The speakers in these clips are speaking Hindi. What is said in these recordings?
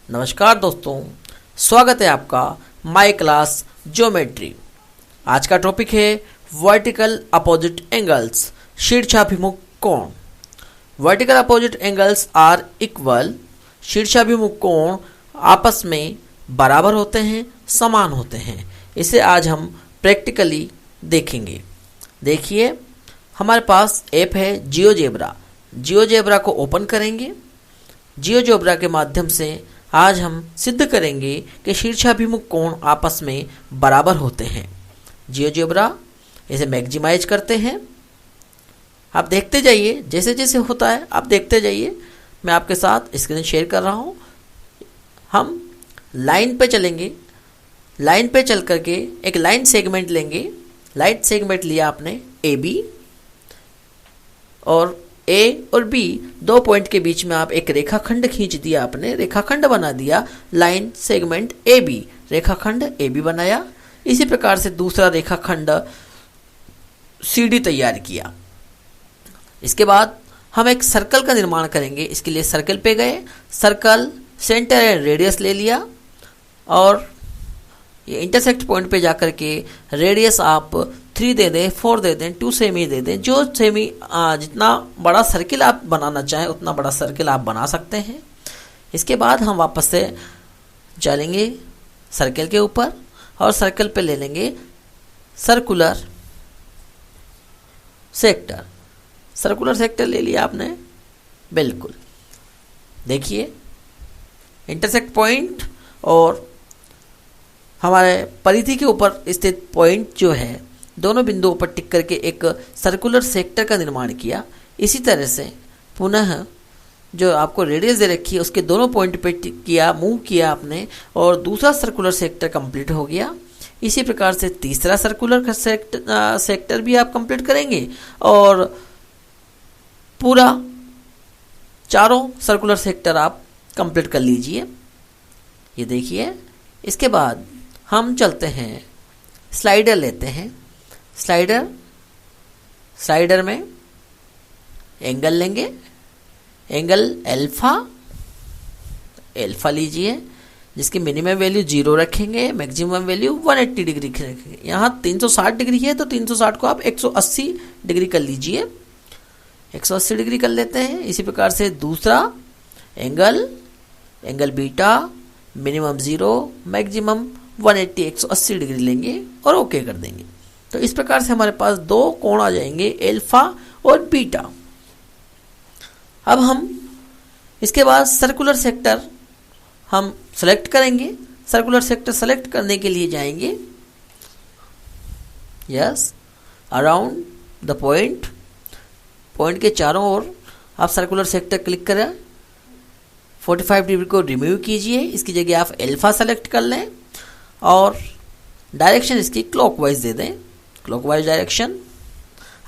नमस्कार दोस्तों, स्वागत है आपका माय क्लास ज्योमेट्री। आज का टॉपिक है वर्टिकल अपोजिट एंगल्स, शीर्षाभिमुख कोण। Vertical opposite angles are equal, शीर्षाभिमुख कोण आपस में बराबर होते हैं, समान होते हैं। इसे आज हम प्रैक्टिकली देखेंगे। देखिए, हमारे पास ऐप है जियोजेब्रा। जियोजेब्रा को ओपन करेंगे। जियोजेब्रा के माध्यम से आज हम सिद्ध करेंगे कि शीर्षाभिमुख कोण आपस में बराबर होते हैं। जियोजेब्रा, इसे मैक्सिमाइज करते हैं। आप देखते जाइए, जैसे जैसे होता है आप देखते जाइए। मैं आपके साथ स्क्रीन शेयर कर रहा हूँ। हम लाइन पे चलेंगे। लाइन पे चल करके एक लाइन सेगमेंट लेंगे। लाइन सेगमेंट लिया आपने ए बी, और ए और बी दो पॉइंट के बीच में आप एक रेखाखंड खींच दिया। आपने रेखाखंड बना दिया, लाइन सेगमेंट ए बी, रेखाखंड ए बी बनाया। इसी प्रकार से दूसरा रेखाखंड सी डी तैयार किया। इसके बाद हम एक सर्कल का निर्माण करेंगे। इसके लिए सर्कल पे गए, सर्कल सेंटर एंड रेडियस ले लिया, और ये इंटरसेक्ट पॉइंट पे जाकर के रेडियस आप 3 दे दें, 4 दे दें, 2 सेमी दे दें। जो सेमी जितना बड़ा सर्किल आप बनाना चाहें उतना बड़ा सर्किल आप बना सकते हैं। इसके बाद हम वापस से चलेंगे सर्किल के ऊपर, और सर्किल पे ले लेंगे सर्कुलर सेक्टर। सर्कुलर सेक्टर ले लिया आपने, बिल्कुल। देखिए, इंटरसेक्ट पॉइंट और हमारे परिधि के ऊपर स्थित पॉइंट जो है, दोनों बिंदुओं पर टिक करके एक सर्कुलर सेक्टर का निर्माण किया। इसी तरह से पुनः जो आपको रेडियस दे रखी है उसके दोनों पॉइंट पे टिक किया, मूव किया आपने, और दूसरा सर्कुलर सेक्टर कंप्लीट हो गया। इसी प्रकार से तीसरा सर्कुलर सेक्टर भी आप कंप्लीट करेंगे, और पूरा चारों सर्कुलर सेक्टर आप कंप्लीट कर लीजिए। ये देखिए, इसके बाद हम चलते हैं, स्लाइडर लेते हैं। स्लाइडर में एंगल लेंगे। एंगल एल्फा लीजिए, जिसकी मिनिमम वैल्यू 0 रखेंगे, मैक्सिमम वैल्यू 180 डिग्री रखेंगे। यहाँ 360 डिग्री है तो 360 को आप 180 डिग्री कर लीजिए। 180 डिग्री कर लेते हैं। इसी प्रकार से दूसरा angle beta, minimum 0, maximum 180, 180 degree लेंगे और ओके कर देंगे। तो इस प्रकार से हमारे पास दो कोण आ जाएंगे, एल्फा और बीटा। अब हम इसके बाद सर्कुलर सेक्टर हम सेलेक्ट करेंगे। सर्कुलर सेक्टर सेलेक्ट करने के लिए जाएंगे अराउंड द पॉइंट के चारों ओर आप सर्कुलर सेक्टर क्लिक करें। 45 डिग्री को रिमूव कीजिए। इसकी जगह आप एल्फा सेलेक्ट कर लें, और डायरेक्शन इसकी क्लॉकवाइज दे दें, क्लॉकवाइज डायरेक्शन।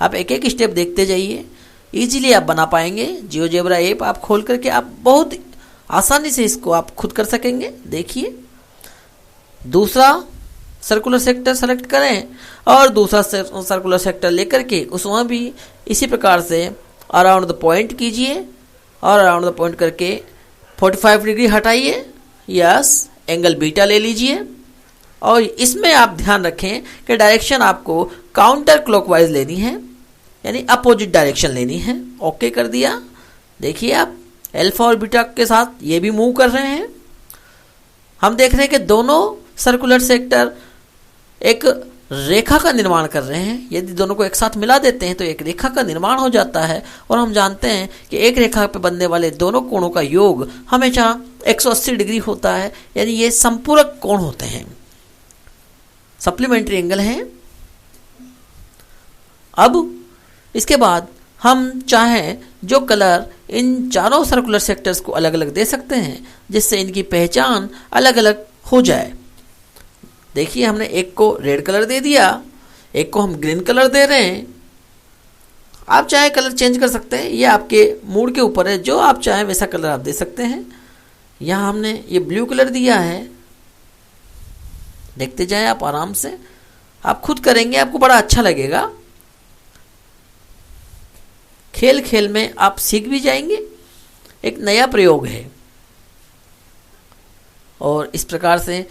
आप एक एक स्टेप देखते जाइए, इजीली आप बना पाएंगे। जियोजेब्रा ऐप आप खोल करके आप बहुत आसानी से इसको आप खुद कर सकेंगे। देखिए, दूसरा सर्कुलर सेक्टर सेलेक्ट करें, और दूसरा सर्कुलर सेक्टर लेकर के उसमें भी इसी प्रकार से अराउंड द पॉइंट कीजिए, और अराउंड द पॉइंट करके 45 डिग्री हटाइए। एंगल बीटा ले लीजिए, और इसमें आप ध्यान रखें कि डायरेक्शन आपको काउंटर क्लॉकवाइज लेनी है, यानी अपोजिट डायरेक्शन लेनी है। ओके कर दिया। देखिए, आप अल्फा और बीटा के साथ ये भी मूव कर रहे हैं। हम देख रहे हैं कि दोनों सर्कुलर सेक्टर एक रेखा का निर्माण कर रहे हैं। यदि दोनों को एक साथ मिला देते हैं तो एक रेखा का निर्माण हो जाता है, और हम जानते हैं कि एक रेखा पर बनने वाले दोनों कोणों का योग हमेशा 180 डिग्री होता है, यानी ये संपूरक कोण होते हैं, सप्लीमेंट्री एंगल हैं। अब इसके बाद हम चाहें जो कलर इन चारों सर्कुलर सेक्टर्स को अलग अलग दे सकते हैं, जिससे इनकी पहचान अलग अलग हो जाए। देखिए, हमने एक को रेड कलर दे दिया, एक को हम ग्रीन कलर दे रहे हैं। आप चाहे कलर चेंज कर सकते हैं, ये आपके मूड के ऊपर है। जो आप चाहें वैसा कलर आप दे सकते हैं। यहाँ हमने ये ब्लू कलर दिया है। देखते जाएं आप आराम से, आप खुद करेंगे, आपको बड़ा अच्छा लगेगा। खेल खेल में आप सीख भी जाएंगे। एक नया प्रयोग है। और इस प्रकार से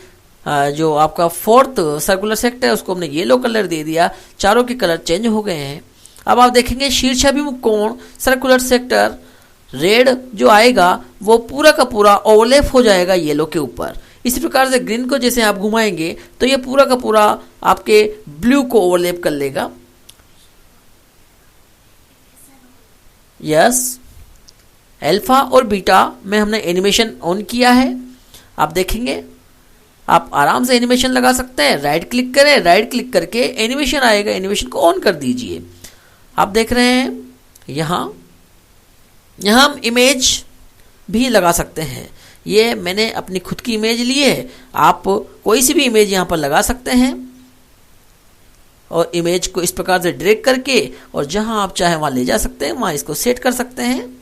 जो आपका फोर्थ सर्कुलर सेक्टर है उसको हमने येलो कलर दे दिया, चारों के कलर चेंज हो गए हैं। अब आप देखेंगे शीर्षाभिमुख कोण सर्कुलर सेक्टर रेड जो आएगा वो पूरा का पूरा ओवरलैप हो जाएगा येलो के ऊपर। इसी प्रकार से ग्रीन को जैसे आप घुमाएंगे तो ये पूरा का पूरा आपके ब्लू को ओवरलैप कर लेगा। यस, अल्फा और बीटा में हमने एनिमेशन ऑन किया है। आप देखेंगे आप आराम से एनिमेशन लगा सकते हैं। राइट क्लिक करें, राइट क्लिक करके एनिमेशन आएगा, एनिमेशन को ऑन कर दीजिए। आप देख रहे हैं यहाँ हम इमेज भी लगा सकते हैं। ये मैंने अपनी खुद की इमेज ली है, आप कोई सी भी इमेज यहाँ पर लगा सकते हैं और इमेज को इस प्रकार से ड्रैग करके और जहां आप चाहें वहां ले जा सकते हैं, वहां इसको सेट कर सकते हैं।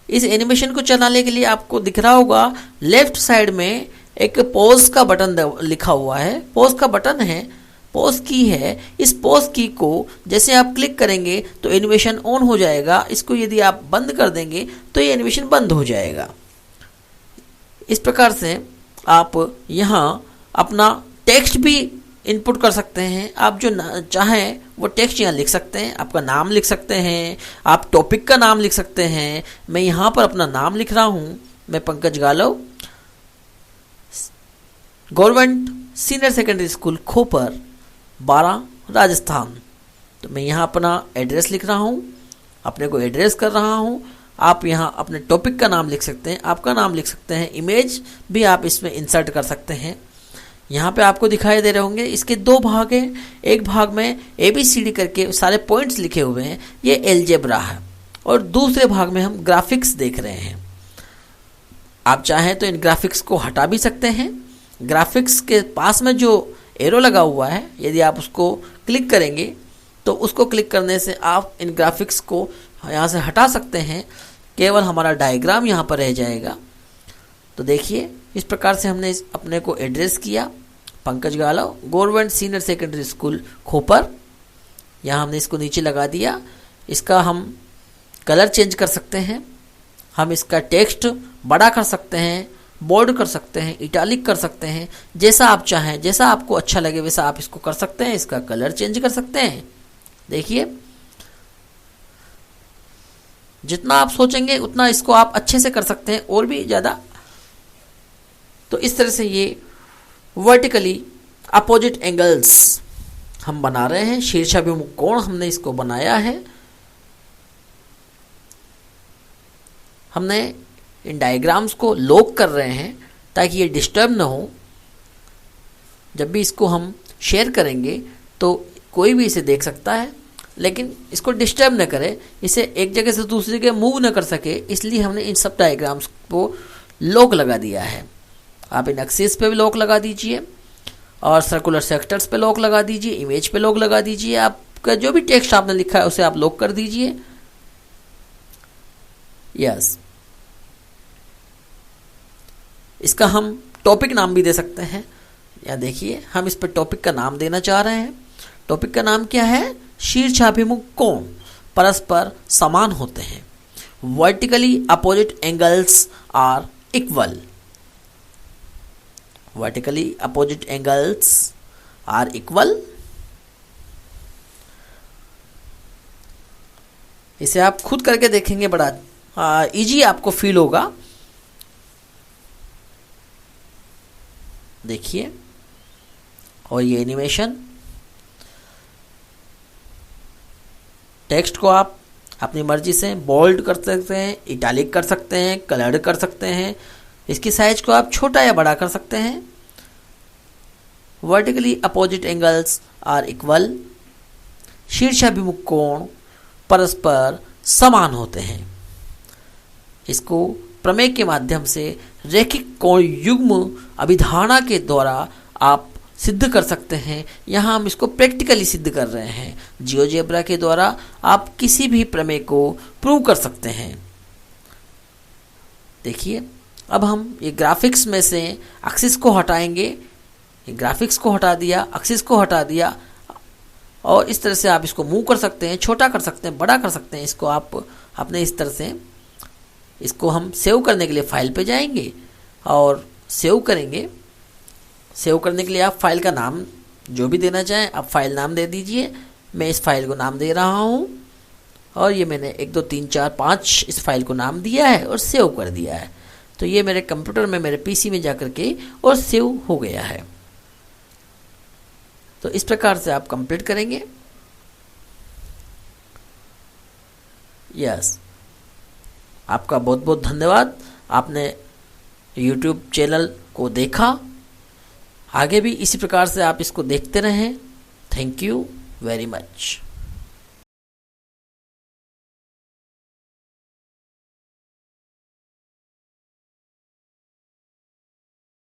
इस एनिमेशन को चलाने के लिए आपको दिख रहा होगा लेफ्ट साइड में एक पॉज का बटन लिखा हुआ है। पॉज का बटन है, पॉज की है। इस पॉज की को जैसे आप क्लिक करेंगे तो एनिमेशन ऑन हो जाएगा। इसको यदि आप बंद कर देंगे तो ये एनिमेशन बंद हो जाएगा। इस प्रकार से आप यहाँ अपना टेक्स्ट भी इनपुट कर सकते हैं। आप जो चाहें वो टेक्स्ट यहाँ लिख सकते हैं, आपका नाम लिख सकते हैं, आप टॉपिक का नाम लिख सकते हैं। मैं यहाँ पर अपना नाम लिख रहा हूँ, मैं Pankaj Galav, government senior secondary school Khopar 12 Rajasthan. तो मैं यहाँ अपना एड्रेस लिख रहा हूँ, अपने को एड्रेस कर रहा हूँ। आप यहाँ अपने टॉपिक का नाम लिख सकते हैं, आपका नाम लिख सकते हैं, इमेज भी आप इसमें इंसर्ट कर सकते हैं। यहाँ पे आपको दिखाई दे रहे होंगे इसके दो भाग हैं। एक भाग में ABCD करके सारे पॉइंट्स लिखे हुए हैं, ये अलजेब्रा है, और दूसरे भाग में हम ग्राफिक्स देख रहे हैं। आप चाहें तो इन ग्राफिक्स को हटा भी सकते हैं। ग्राफिक्स के पास में जो एरो लगा हुआ है, यदि आप उसको क्लिक करेंगे तो उसको क्लिक करने से आप इन ग्राफिक्स को यहाँ से हटा सकते हैं। केवल हमारा डायग्राम यहाँ पर रह जाएगा। तो देखिए इस प्रकार से हमने अपने को एड्रेस किया, Pankaj Galav, government senior secondary school Khopar. यहाँ हमने इसको नीचे लगा दिया। इसका हम कलर चेंज कर सकते हैं, हम इसका टेक्स्ट बड़ा कर सकते हैं, बोल्ड कर सकते हैं, इटैलिक कर सकते हैं, जैसा आप चाहें, जैसा आपको अच्छा लगे वैसा आप इसको कर सकते हैं। इसका कलर चेंज कर सकते हैं। देखिए जितना आप सोचेंगे उतना इसको आप अच्छे से कर सकते हैं, और भी ज़्यादा। तो इस तरह से ये वर्टिकली अपोजिट एंगल्स हम बना रहे हैं। शीर्षाभिमुख कोण हमने इसको बनाया है। हमने इन डायग्राम्स को लॉक कर रहे हैं ताकि ये डिस्टर्ब ना हो। जब भी इसको हम शेयर करेंगे तो कोई भी इसे देख सकता है, लेकिन इसको डिस्टर्ब न करे, इसे एक जगह से दूसरी जगह मूव न कर सके, इसलिए हमने इन सब डायग्राम्स को लॉक लगा दिया है। आप इन एक्सिस पे भी लॉक लगा दीजिए और सर्कुलर सेक्टर्स पे लॉक लगा दीजिए, इमेज पे लॉक लगा दीजिए। आपका जो भी टेक्स्ट आपने लिखा है उसे आप लॉक कर दीजिए। यस, इसका हम टॉपिक नाम भी दे सकते हैं। या देखिए हम इस पर टॉपिक का नाम देना चाह रहे हैं। टॉपिक का नाम क्या है? शीर्षाभिमुख कोण परस्पर समान होते हैं। Vertically opposite angles are equal. Vertically opposite angles are equal. इसे आप खुद करके देखेंगे, बड़ा इजी आपको फील होगा। देखिए, और ये एनिमेशन, टेक्स्ट को आप अपनी मर्जी से बोल्ड कर सकते हैं, इटैलिक कर सकते हैं, कलर्ड कर सकते हैं। इसकी साइज को आप छोटा या बड़ा कर सकते हैं। Vertically opposite angles are equal. शीर्षाभिमुख कोण परस्पर समान होते हैं। इसको प्रमेय के माध्यम से रैखिक कोण युग्म अभिधारणा के द्वारा आप सिद्ध कर सकते हैं। यहाँ हम इसको प्रैक्टिकली सिद्ध कर रहे हैं। जियोजेब्रा के द्वारा आप किसी भी प्रमेय को प्रूव कर सकते हैं। देखिए, अब हम ये ग्राफिक्स में से एक्सिस को हटाएंगे। ये ग्राफिक्स को हटा दिया, एक्सिस को हटा दिया, और इस तरह से आप इसको मूव कर सकते हैं, छोटा कर सकते हैं, बड़ा कर सकते हैं। इसको आप अपने इस तरह से, इसको हम सेव करने के लिए फाइल पे जाएंगे और सेव करेंगे। सेव करने के लिए आप फाइल का नाम जो भी देना चाहें आप फाइल नाम दे दीजिए। मैं इस फाइल को नाम दे रहा हूँ और ये मैंने 1 2 3 4 5 इस फाइल को नाम दिया है और सेव कर दिया है। तो ये मेरे कंप्यूटर में मेरे पीसी में जाकर के और सेव हो गया है। तो इस प्रकार से आप कंप्लीट करेंगे। यस, आपका बहुत बहुत धन्यवाद, आपने YouTube चैनल को देखा। आगे भी इसी प्रकार से आप इसको देखते रहें। Thank you very much.